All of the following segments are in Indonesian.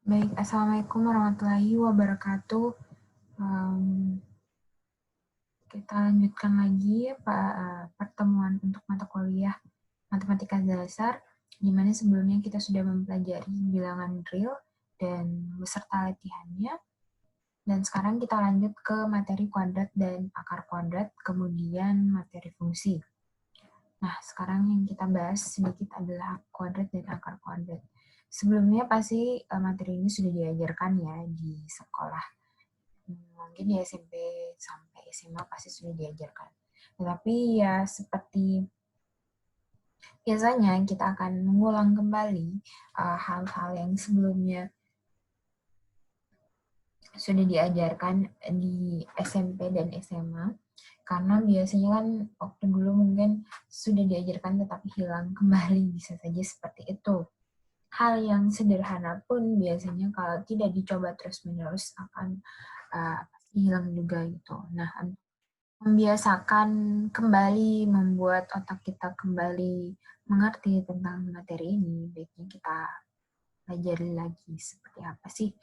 Baik, Assalamualaikum warahmatullahi wabarakatuh. Kita lanjutkan lagi pertemuan untuk mata kuliah Matematika Dasar, di mana sebelumnya kita sudah mempelajari bilangan real dan beserta latihannya. Dan sekarang kita lanjut ke materi kuadrat dan akar kuadrat, kemudian materi fungsi. Nah, sekarang yang kita bahas sedikit adalah kuadrat dan akar kuadrat. Sebelumnya pasti materi ini sudah diajarkan ya di sekolah. Mungkin di SMP sampai SMA pasti sudah diajarkan. Tetapi ya seperti biasanya kita akan mengulang kembali hal-hal yang sebelumnya sudah diajarkan di SMP dan SMA. Karena biasanya kan waktu dulu mungkin sudah diajarkan tetapi hilang kembali, bisa saja seperti itu. Hal yang sederhana pun biasanya kalau tidak dicoba terus-menerus akan hilang juga gitu. Nah, membiasakan kembali, membuat otak kita kembali mengerti tentang materi ini, baiknya kita pelajari lagi seperti apa sih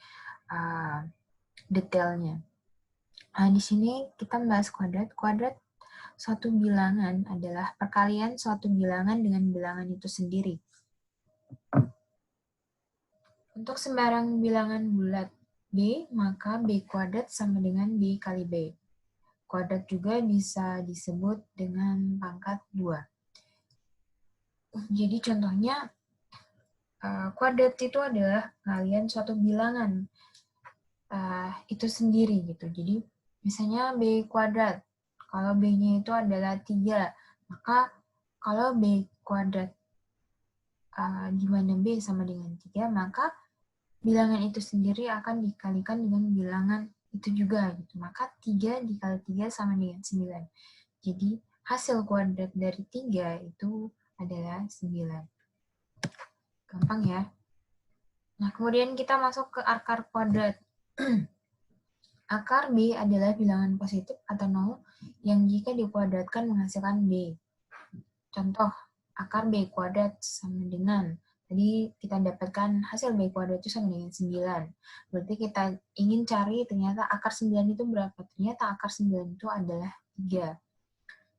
detailnya. Di sini kita membahas kuadrat. Kuadrat suatu bilangan adalah perkalian suatu bilangan dengan bilangan itu sendiri. Untuk sembarang bilangan bulat B, maka B kuadrat sama dengan B kali B. Kuadrat juga bisa disebut dengan pangkat 2. Jadi contohnya, kuadrat itu adalah perkalian suatu bilangan itu sendiri gitu. Jadi misalnya B kuadrat, kalau B-nya itu adalah 3, maka kalau B kuadrat di mana B sama dengan 3, maka bilangan itu sendiri akan dikalikan dengan bilangan itu juga gitu. Maka 3 dikali 3 sama dengan 9. Jadi hasil kuadrat dari 3 itu adalah 9. Gampang ya. Nah, kemudian kita masuk ke akar kuadrat. Akar B adalah bilangan positif atau 0 yang jika dikuadratkan menghasilkan B. Contoh, akar B kuadrat sama dengan, tadi kita dapatkan hasil B kuadrat itu sama dengan 9. Berarti kita ingin cari ternyata akar 9 itu berapa? Ternyata akar 9 itu adalah 3.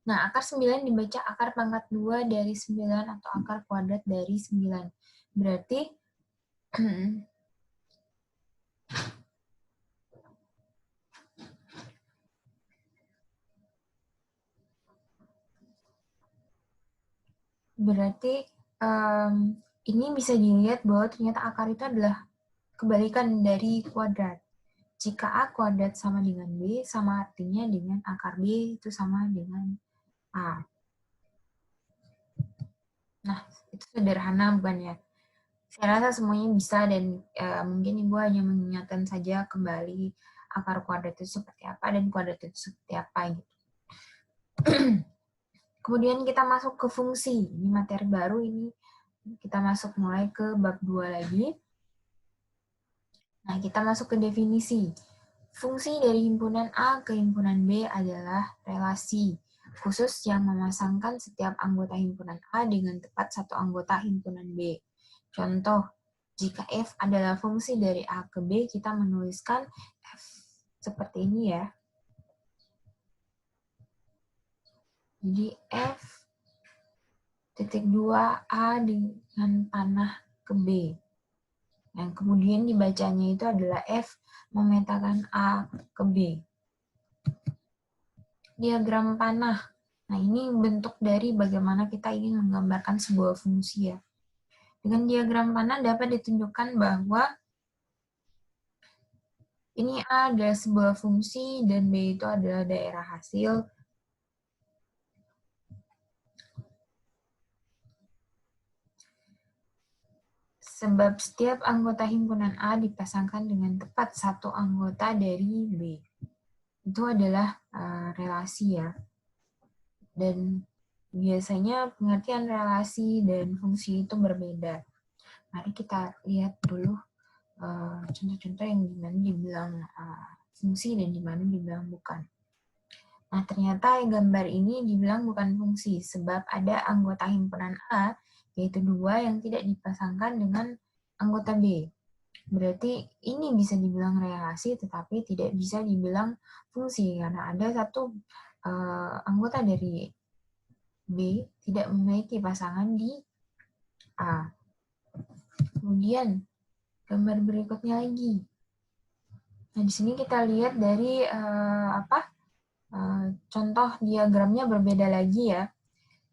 Nah, akar 9 dibaca akar pangkat 2 dari 9 atau akar kuadrat dari 9. Berarti ini bisa dilihat bahwa ternyata akar itu adalah kebalikan dari kuadrat. Jika A kuadrat sama dengan B, sama artinya dengan akar B itu sama dengan A. Nah, itu sederhana bukan ya? Saya rasa semuanya bisa dan mungkin Ibu hanya mengingatkan saja kembali akar kuadrat itu seperti apa dan kuadrat itu seperti apa gitu. Kemudian kita masuk ke fungsi. Ini materi baru ini. Kita masuk mulai ke bab 2 lagi. Nah, kita masuk ke definisi. Fungsi dari himpunan A ke himpunan B adalah relasi khusus yang memasangkan setiap anggota himpunan A dengan tepat satu anggota himpunan B. Contoh, jika F adalah fungsi dari A ke B, kita menuliskan F seperti ini ya. Jadi F titik 2 A dengan panah ke B. Yang kemudian dibacanya itu adalah F memetakan A ke B. Diagram panah. Nah, ini bentuk dari bagaimana kita ingin menggambarkan sebuah fungsi ya. Dengan diagram panah dapat ditunjukkan bahwa ini A adalah sebuah fungsi dan B itu adalah daerah hasil. Sebab setiap anggota himpunan A dipasangkan dengan tepat satu anggota dari B. Itu adalah relasi ya. Dan biasanya pengertian relasi dan fungsi itu berbeda. Mari kita lihat dulu contoh-contoh yang dimana dibilang fungsi dan dimana dibilang bukan. Nah, ternyata gambar ini dibilang bukan fungsi, sebab ada anggota himpunan A, yaitu 2 yang tidak dipasangkan dengan anggota B. Berarti ini bisa dibilang relasi, tetapi tidak bisa dibilang fungsi, karena ada satu anggota dari B tidak memiliki pasangan di A. Kemudian, gambar berikutnya lagi. Nah, di sini kita lihat dari contoh diagramnya berbeda lagi ya.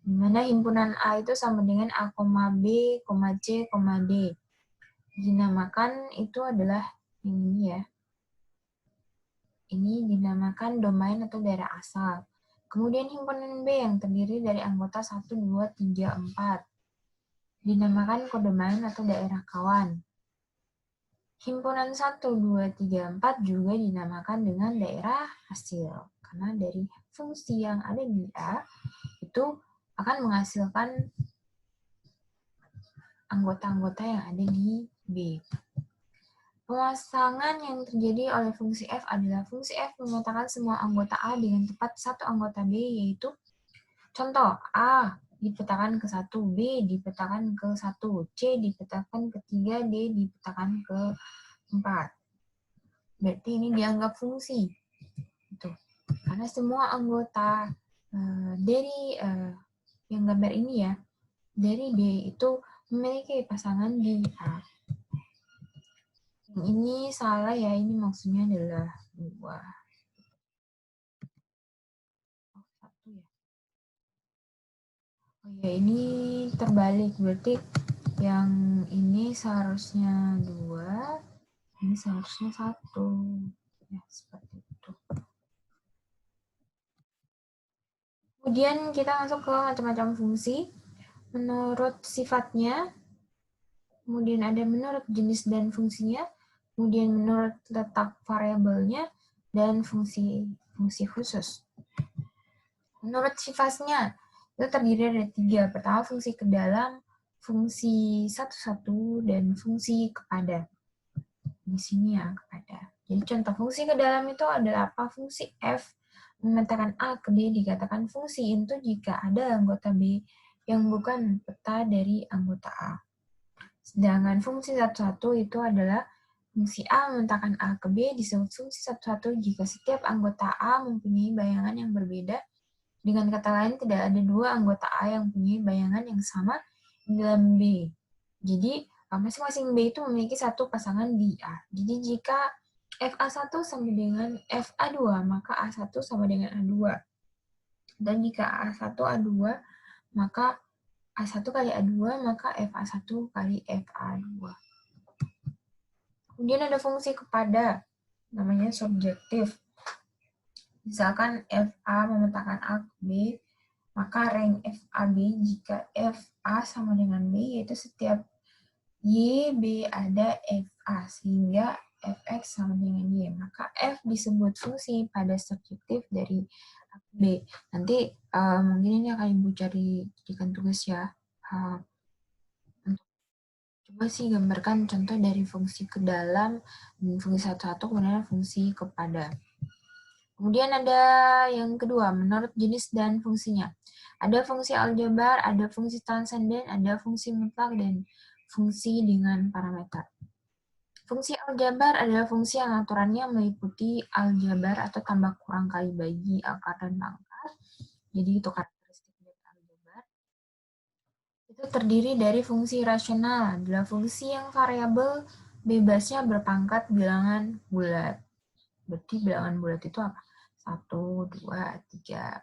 Di mana himpunan A itu sama dengan A, B, C, D. Dinamakan itu adalah yang ini ya. Ini dinamakan domain atau daerah asal. Kemudian himpunan B yang terdiri dari anggota 1, 2, 3, 4. Dinamakan kodomain atau daerah kawan. Himpunan 1, 2, 3, 4 juga dinamakan dengan daerah hasil. Karena dari fungsi yang ada di A, itu akan menghasilkan anggota-anggota yang ada di B. Pemasangan yang terjadi oleh fungsi F adalah fungsi F memetakan semua anggota A dengan tepat satu anggota B, yaitu contoh A dipetakan ke 1, B dipetakan ke 1, C dipetakan ke 3, D dipetakan ke 4. Berarti ini dianggap fungsi. Gitu. Karena semua anggota dari yang gambar ini ya, dari B itu memiliki pasangan di A. Ini salah ya, ini maksudnya adalah 2. Oh, 1 ya. Oh ya, ini terbalik. Berarti yang ini seharusnya 2, ini seharusnya 1. Ya, seperti itu. Kemudian kita masuk ke macam-macam fungsi. Menurut sifatnya, kemudian ada menurut jenis dan fungsinya, kemudian menurut letak variabelnya, dan fungsi khusus. Menurut sifatnya, itu terdiri dari 3. Pertama, fungsi ke dalam, fungsi satu-satu, dan fungsi kepada. Di sini ya, kepada. Jadi contoh fungsi ke dalam itu adalah apa? Fungsi F memetakan A ke B dikatakan fungsi itu jika ada anggota B yang bukan peta dari anggota A. Sedangkan fungsi satu-satu itu adalah fungsi A memetakan A ke B disebut fungsi satu-satu jika setiap anggota A mempunyai bayangan yang berbeda. Dengan kata lain, tidak ada dua anggota A yang mempunyai bayangan yang sama di dalam B. Jadi, masing-masing B itu memiliki satu pasangan di A. Jadi, jika FA1 sama dengan FA2, maka A1 sama dengan A2. Dan jika A1, A2, maka A1 kali A2, maka FA1 kali FA2. Kemudian ada fungsi kepada, namanya subjektif. Misalkan FA memetakan A ke B, maka rank FAB jika FA sama dengan B, yaitu setiap Y, B ada FA, sehingga Fx sama dengan Y. Maka F disebut fungsi pada subjektif dari B. Nanti mungkin ini akan Ibu jadikan tugas ya. Coba sih gambarkan contoh dari fungsi ke dalam, dan fungsi satu-satu, kemudian fungsi kepada. Kemudian ada yang kedua, menurut jenis dan fungsinya. Ada fungsi aljabar, ada fungsi transenden, ada fungsi mutlak, dan fungsi dengan parameter. Fungsi aljabar adalah fungsi yang aturannya meliputi aljabar atau tambah kurang kali bagi akar dan pangkat. Jadi itu karakteristik dari aljabar. Itu terdiri dari fungsi rasional, adalah fungsi yang variabel bebasnya berpangkat bilangan bulat. Berarti bilangan bulat itu apa? 1, 2, 3.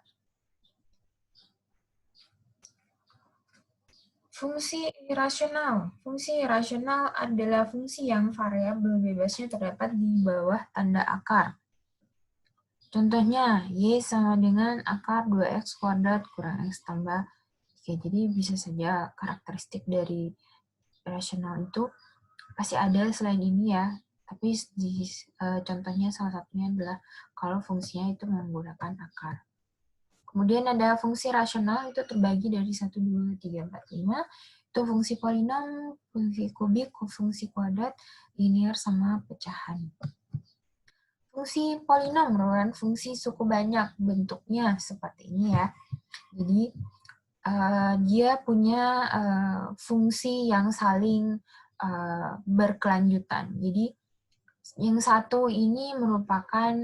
Fungsi irasional. Fungsi irasional adalah fungsi yang variabel bebasnya terdapat di bawah tanda akar. Contohnya, Y sama dengan akar 2x kuadrat kurang X tambah 3. Jadi bisa saja karakteristik dari irasional itu pasti ada selain ini ya. Tapi di contohnya salah satunya adalah kalau fungsinya itu menggunakan akar. Kemudian ada fungsi rasional, itu terbagi dari 1, 2, 3, 4, 5. Itu fungsi polinom, fungsi kubik, fungsi kuadrat, linear, sama pecahan. Fungsi polinom merupakan fungsi suku banyak, bentuknya seperti ini ya. Jadi dia punya fungsi yang saling berkelanjutan. Jadi yang satu ini merupakan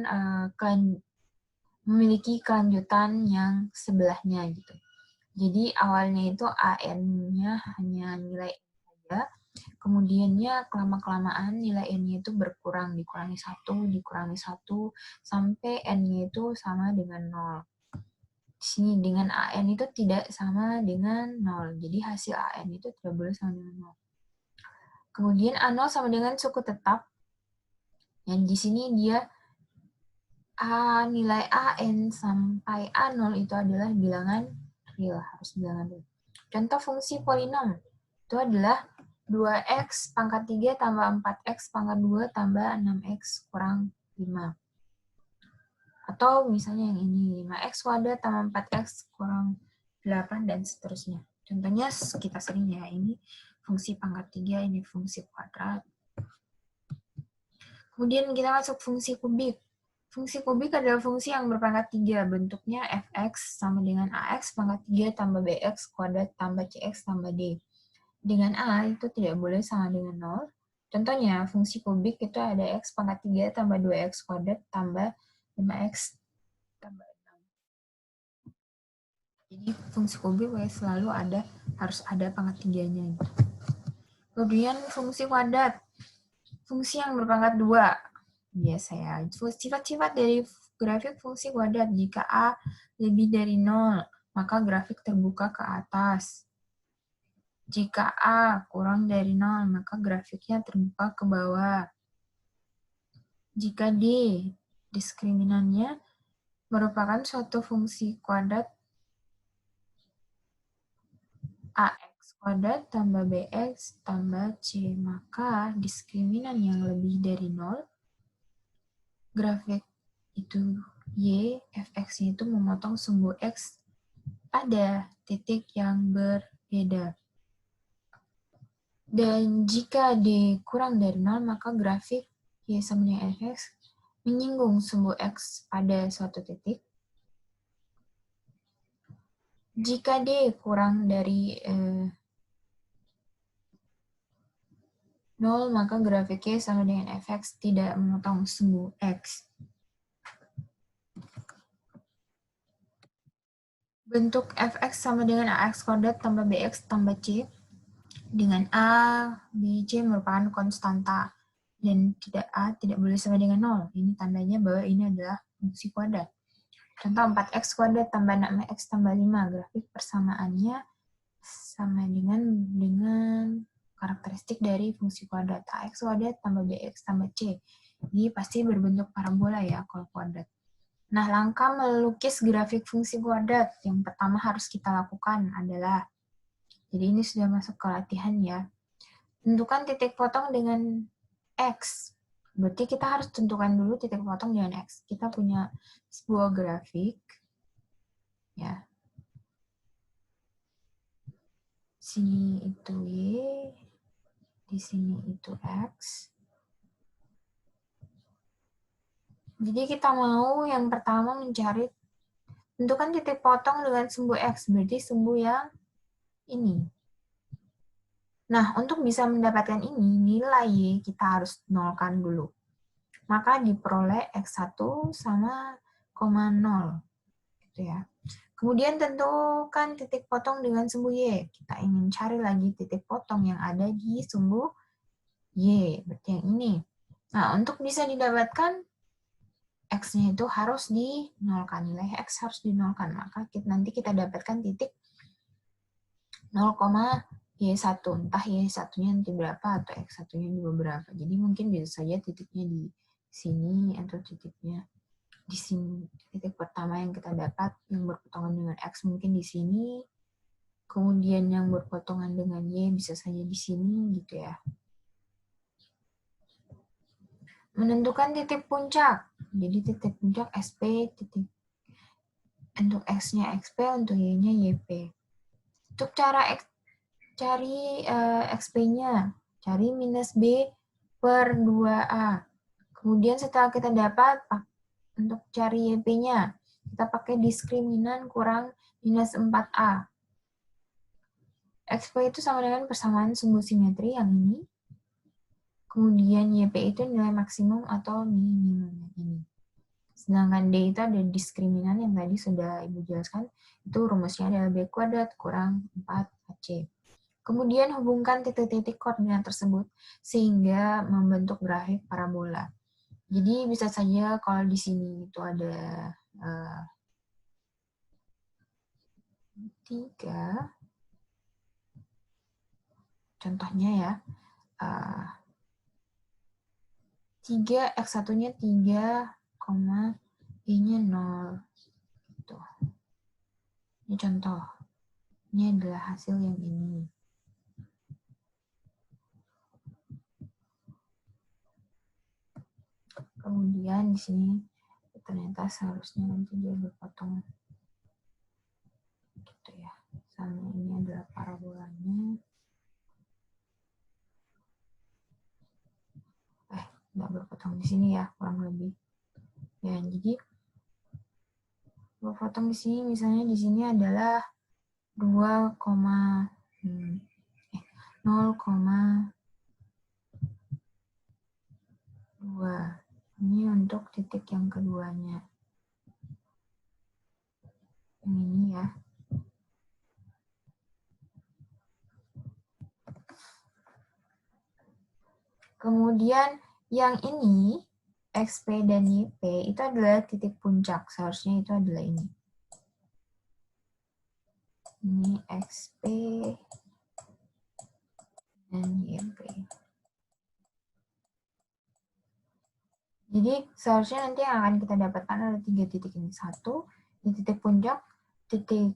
memiliki kelanjutan yang sebelahnya gitu. Jadi awalnya itu AN-nya hanya nilai N saja, kemudiannya kelama-kelamaan nilai N-nya itu berkurang, dikurangi 1, sampai N-nya itu sama dengan 0. Di sini dengan AN itu tidak sama dengan 0, jadi hasil AN itu tidak boleh sama dengan 0. Kemudian A0 sama dengan suku tetap, yang di sini dia nilai AN sampai A0 itu adalah bilangan real, harus bilangan real. Contoh fungsi polinom itu adalah 2x pangkat 3 tambah 4x pangkat 2 tambah 6x kurang 5. Atau misalnya yang ini, 5x kuadrat tambah 4x kurang 8, dan seterusnya. Contohnya kita sering ya, ini fungsi pangkat 3, ini fungsi kuadrat. Kemudian kita masuk fungsi kubik. Fungsi kubik adalah fungsi yang berpangkat 3, bentuknya fx sama dengan ax pangkat 3 tambah bx kuadrat tambah cx tambah d. Dengan a itu tidak boleh sama dengan 0. Contohnya, fungsi kubik itu ada x pangkat 3 tambah 2x kuadrat tambah 5x tambah 6. Jadi fungsi kubik selalu harus ada pangkat 3-nya. Kemudian fungsi kuadrat. Fungsi yang berpangkat 2. Biasa ya, sifat-sifat dari grafik fungsi kuadrat. Jika A lebih dari 0, maka grafik terbuka ke atas. Jika A kurang dari 0, maka grafiknya terbuka ke bawah. Jika D, diskriminannya merupakan suatu fungsi kuadrat AX kuadrat tambah BX tambah C, maka diskriminan yang lebih dari 0, grafik itu Y, fx-nya itu memotong sumbu X pada titik yang berbeda. Dan jika D kurang dari 0, maka grafik Y sama dengan fx menyinggung sumbu X pada suatu titik. Jika D kurang dari 0, maka grafik Y sama dengan fx tidak memotong sumbu X. Bentuk fx sama dengan ax kuadrat tambah bx tambah c, dengan a, b, c merupakan konstanta, dan A tidak boleh sama dengan 0. Ini tandanya bahwa ini adalah fungsi kuadrat. Contoh 4x kuadrat tambah 6x tambah 5, grafik persamaannya sama dengan karakteristik dari fungsi kuadrat. Ax kuadrat tambah bx tambah c. Ini pasti berbentuk parabola ya kalau kuadrat. Nah, langkah melukis grafik fungsi kuadrat yang pertama harus kita lakukan adalah, jadi ini sudah masuk ke latihan ya, tentukan titik potong dengan X. Berarti kita harus tentukan dulu titik potong dengan X. Kita punya sebuah grafik, ya. Sini itu Y, di sini itu X. Jadi kita mau yang pertama mencari, tentukan titik potong dengan sumbu X, berarti sumbu yang ini. Nah, untuk bisa mendapatkan ini, nilai Y kita harus nolkan dulu. Maka diperoleh X1 sama 0, gitu ya. Kemudian tentukan titik potong dengan sumbu Y. Kita ingin cari lagi titik potong yang ada di sumbu Y, berarti yang ini. Nah, untuk bisa didapatkan, X-nya itu harus dinolkan, nilai X harus dinolkan. Maka nanti kita dapatkan titik 0,Y1, entah Y1-nya nanti berapa atau X1-nya juga berapa. Jadi mungkin bisa saja titiknya di sini atau titiknya di sini. Titik pertama yang kita dapat yang berpotongan dengan X mungkin di sini, kemudian yang berpotongan dengan Y bisa saja di sini gitu ya. Menentukan titik puncak. Jadi titik puncak SP, titik untuk X-nya XP, untuk Y-nya YP. Untuk cara cari XP-nya, cari minus B per 2A. Kemudian setelah kita dapat, untuk cari YP-nya, kita pakai diskriminan kurang minus 4A. XP itu sama dengan persamaan sumbu simetri yang ini. Kemudian YP itu nilai maksimum atau minimumnya ini. Sedangkan D itu ada diskriminan yang tadi sudah Ibu jelaskan, itu rumusnya adalah B kuadrat kurang 4AC. Kemudian hubungkan titik-titik koordinat tersebut sehingga membentuk grafik parabola. Jadi bisa saja kalau di sini itu ada 3, contohnya ya, 3, X1-nya 3, Y-nya 0. Gitu. Ini contoh. Ini adalah hasil yang ini. Kemudian di sini ternyata seharusnya nanti dia berpotong gitu ya. Misalnya ini adalah parabolanya. Nggak berpotong di sini ya, kurang lebih. Ya, jadi berpotong di sini, misalnya di sini adalah 0,2. Ini untuk titik yang keduanya. Yang ini ya. Kemudian yang ini, XP dan YP, itu adalah titik puncak. Seharusnya itu adalah ini. Ini XP dan YP. Jadi seharusnya nanti yang akan kita dapatkan ada 3 titik ini. 1, di titik puncak, titik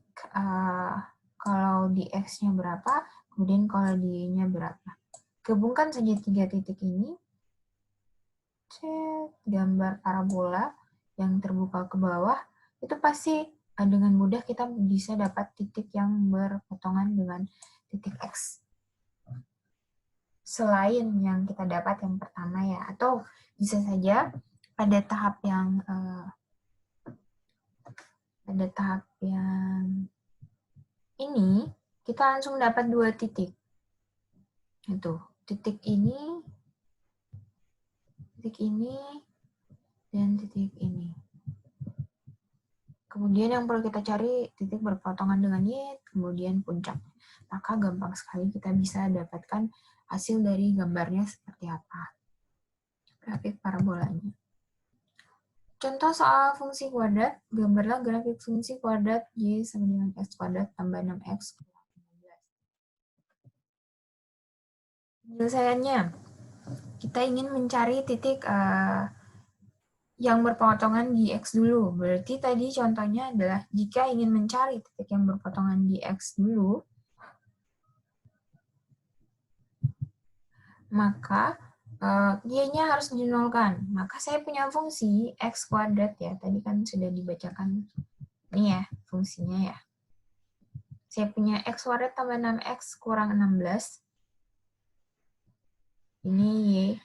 kalau di X-nya berapa, kemudian kalau di Y-nya berapa. Gabungkan saja 3 titik ini, gambar parabola yang terbuka ke bawah, itu pasti dengan mudah kita bisa dapat titik yang berpotongan dengan titik X. Selain yang kita dapat yang pertama ya, atau bisa saja pada tahap yang ini, kita langsung dapat 2 titik. Itu, titik ini, dan titik ini. Kemudian yang perlu kita cari titik berpotongan dengan Y, kemudian puncak. Maka gampang sekali kita bisa dapatkan hasil dari gambarnya seperti apa. Grafik parabolanya. Contoh soal fungsi kuadrat, gambarlah grafik fungsi kuadrat Y sama dengan X kuadrat tambah 6X. Penyelesaiannya, kita ingin mencari titik yang berpotongan di X dulu. Berarti tadi contohnya adalah jika ingin mencari titik yang berpotongan di X dulu, maka Y-nya harus dinolkan. Maka saya punya fungsi X kuadrat ya. Tadi kan sudah dibacakan. Ini ya, fungsinya ya. Saya punya X kuadrat tambah 6X kurang 16. Ini Y.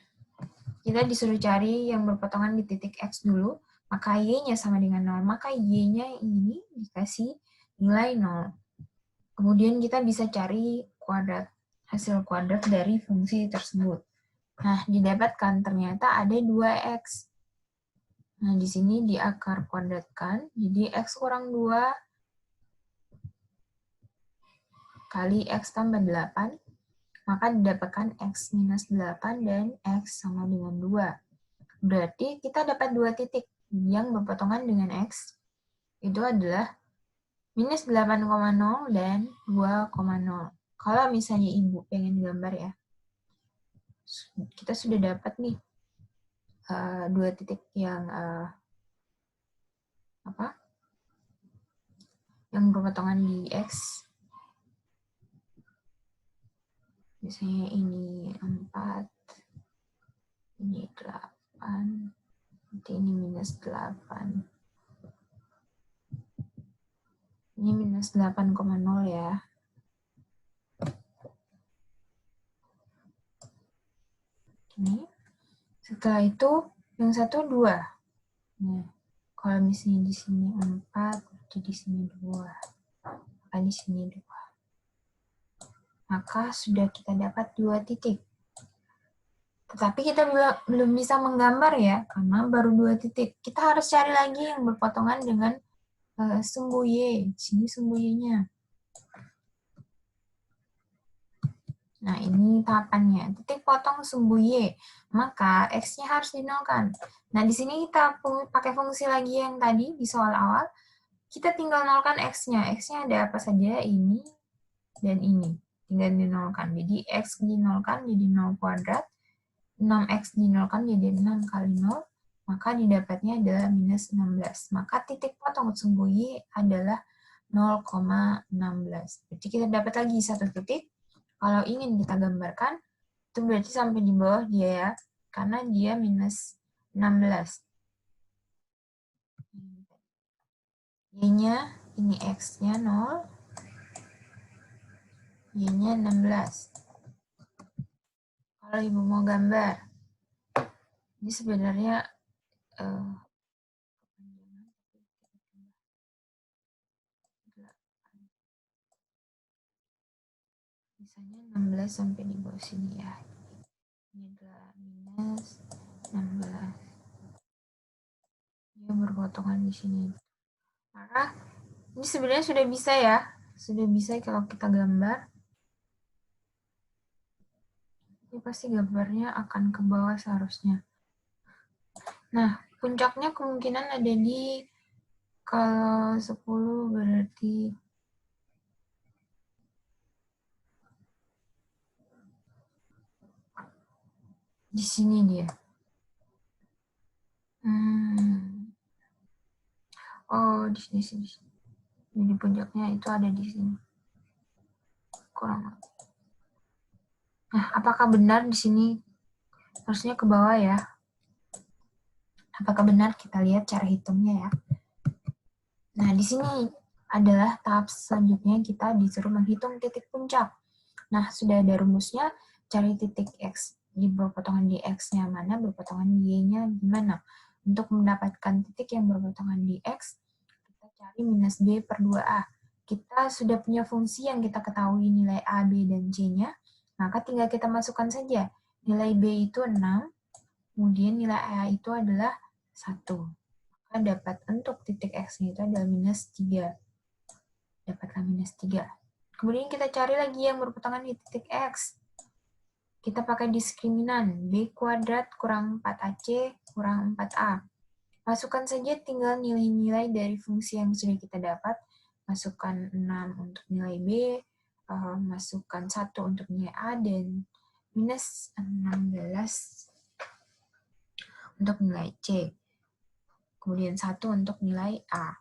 Kita disuruh cari yang berpotongan di titik X dulu, maka Y-nya sama dengan 0. Maka Y-nya ini dikasih nilai 0. Kemudian kita bisa cari kuadrat, hasil kuadrat dari fungsi tersebut. Nah, didapatkan ternyata ada 2X. Nah, di sini di akar kuadratkan, jadi X kurang 2 kali X tambah 8, maka didapatkan X minus 8 dan X sama dengan 2. Berarti kita dapat 2 titik yang berpotongan dengan X, itu adalah minus 8,0 dan 2,0. Kalau misalnya Ibu pengen gambar ya, kita sudah dapat nih 2 titik yang yang berpotongan di X. Misalnya ini 4, ini 8, nanti ini minus 8. Ini minus 8,0 ya. Ini. Setelah itu, yang satu 2. Nah, kalau misalnya di sini 4, berarti di sini 2. Maka di sini 2. Maka sudah kita dapat 2 titik. Tetapi kita belum bisa menggambar ya, karena baru 2 titik. Kita harus cari lagi yang berpotongan dengan sumbu Y. Sini sumbu Y-nya. Nah, ini tahapannya. Titik potong sumbu Y. Maka X-nya harus dinolkan. Nah, di sini kita pakai fungsi lagi yang tadi di soal awal. Kita tinggal nolkan X-nya. X-nya ada apa saja? Ini dan ini. Tinggal dinolkan. Jadi X dinolkan jadi 0 kuadrat. 6X dinolkan jadi 6 kali 0. Maka didapatnya adalah minus 16. Maka titik potong sumbu Y adalah 0,16. Jadi kita dapat lagi satu titik. Kalau ingin kita gambarkan, itu berarti sampai di bawah dia ya, karena dia minus 16. Y-nya, ini X-nya 0, Y-nya 16. Kalau Ibu mau gambar, ini sebenarnya misalnya 16 sampai di bawah sini ya. Ini adalah minus 16. Dia berpotongan di sini. Maka ini sebenarnya sudah bisa ya. Sudah bisa kalau kita gambar. Ini pasti gambarnya akan ke bawah seharusnya. Nah, puncaknya kemungkinan ada di kalau 10 berarti di sini dia. Oh, di sini. Jadi puncaknya itu ada di sini. Kurang lebih. Nah, apakah benar di sini? Harusnya ke bawah ya. Apakah benar? Kita lihat cara hitungnya ya. Nah, di sini adalah tahap selanjutnya kita disuruh menghitung titik puncak. Nah, sudah ada rumusnya, cari titik X. Di berpotongan di X-nya mana, berpotongan di Y-nya di mana. Untuk mendapatkan titik yang berpotongan di X, kita cari minus B per 2A. Kita sudah punya fungsi yang kita ketahui nilai A, B, dan C-nya, maka tinggal kita masukkan saja. Nilai B itu 6, kemudian nilai A itu adalah 1. Maka dapat untuk titik X-nya itu adalah minus 3. Dapatlah minus 3. Kemudian kita cari lagi yang berpotongan di titik X. Kita pakai diskriminan, B kuadrat kurang 4AC kurang 4A. Masukkan saja tinggal nilai-nilai dari fungsi yang sudah kita dapat. Masukkan 6 untuk nilai B, masukkan 1 untuk nilai A, dan minus 16 untuk nilai C. Kemudian 1 untuk nilai A.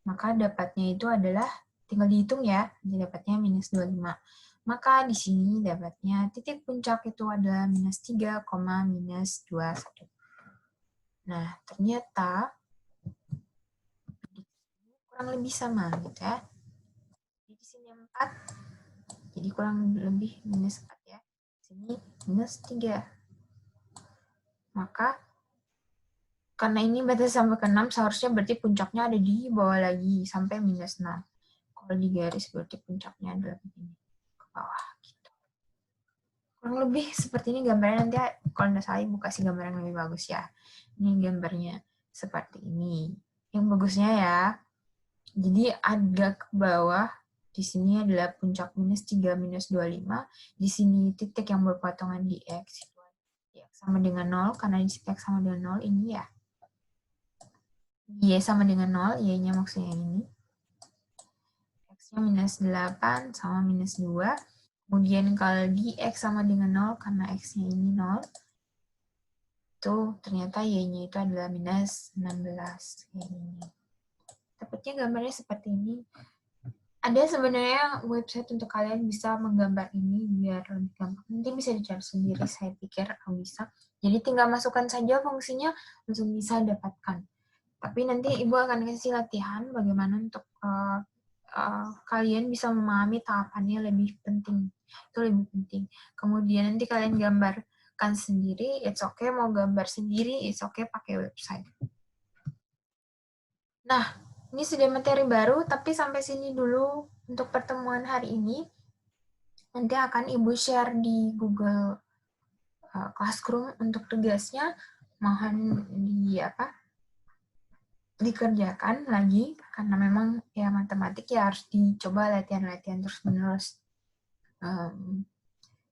Maka dapatnya itu adalah, tinggal dihitung ya, jadi dapatnya minus 25. Maka di sini dapatnya titik puncak itu adalah minus 3, minus 21. Nah, ternyata kurang lebih sama gitu ya. Di sini 4, jadi kurang lebih minus 4 ya. Di sini minus 3. Maka karena ini batas sampai ke 6, seharusnya berarti puncaknya ada di bawah lagi sampai minus 6. Kalau di garis berarti puncaknya adalah begini, ke bawah. Kurang lebih seperti ini gambarnya. Nanti kalau nggak salah Ibu kasih gambar yang lebih bagus ya. Ini gambarnya seperti ini. Yang bagusnya ya, jadi agak ke bawah, di sini adalah puncak minus 3, minus 25. Di sini titik yang berpotongan di X, X sama dengan 0, karena di X sama dengan 0 ini ya. Y sama dengan 0, Y-nya maksudnya ini. X-nya minus 8 sama minus 2. Kemudian kalau di X sama dengan 0, karena X-nya ini 0, itu ternyata Y-nya itu adalah minus 16. Kayak ini. Dapatnya gambarnya seperti ini. Ada sebenarnya website untuk kalian bisa menggambar ini biar lebih gampang. Nanti bisa dicari sendiri, saya pikir bisa. Jadi tinggal masukkan saja fungsinya, langsung bisa dapatkan. Tapi nanti Ibu akan kasih latihan bagaimana untuk kalian bisa memahami tahapannya lebih penting. Itu lebih penting. Kemudian nanti kalian gambarkan sendiri, it's okay. Mau gambar sendiri, it's okay pakai website. Nah, ini sudah materi baru, tapi sampai sini dulu untuk pertemuan hari ini. Nanti akan Ibu share di Google classroom untuk tugasnya mohon dikerjakan lagi, karena memang ya matematik ya harus dicoba latihan-latihan terus-menerus.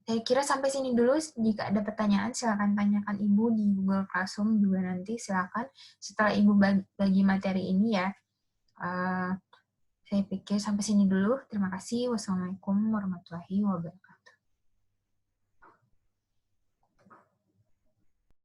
Saya kira sampai sini dulu. Jika ada pertanyaan silakan tanyakan Ibu di Google Classroom juga nanti, silakan setelah Ibu bagi materi ini ya. Saya pikir sampai sini dulu. Terima kasih. Wassalamualaikum warahmatullahi wabarakatuh.